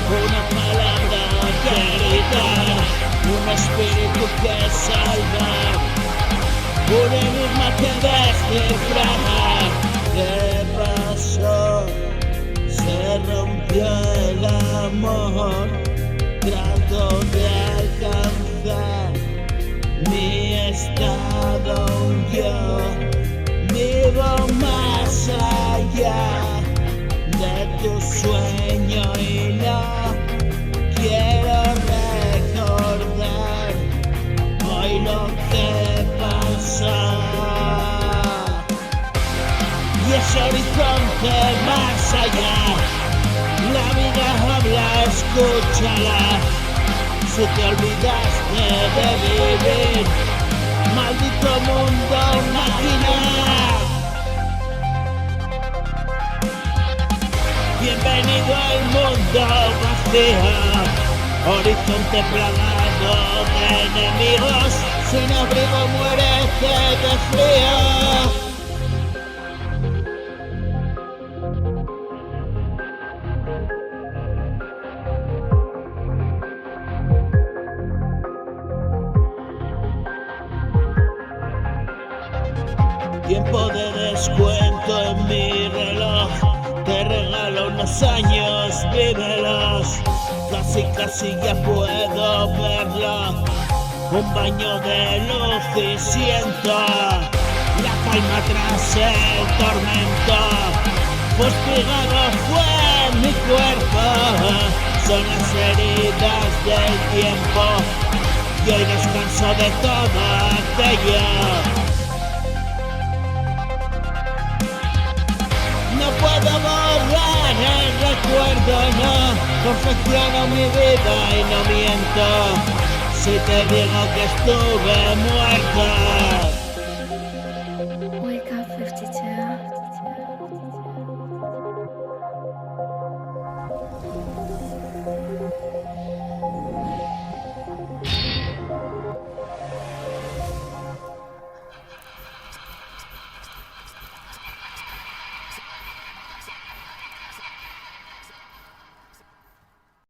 una palabra que gritar, un espíritu que salvar, un enigma que descifrar. ¿Qué pasó? Se rompió el amor, trato de alcanzar mi estado, yo vivo más allá de tu sueño y no quiero recordar hoy lo que pasó. Y ese horizonte más allá, la vida habla, escúchala. Si te olvidaste de vivir, maldito mundo máquina. Bienvenido al mundo vacío, horizonte plagado de enemigos, sin abrigo muérete de frío. Tiempo de descuento en mi reloj, te regalo unos años, vívelos. Casi ya puedo verlo, un baño de luz y siento la calma tras el tormento. Fustigado fue mi cuerpo, son las heridas del tiempo, y hoy descanso de todo aquello. No puedo borrar el recuerdo, no confecciono mi vida y no miento si te digo que estuve muerto.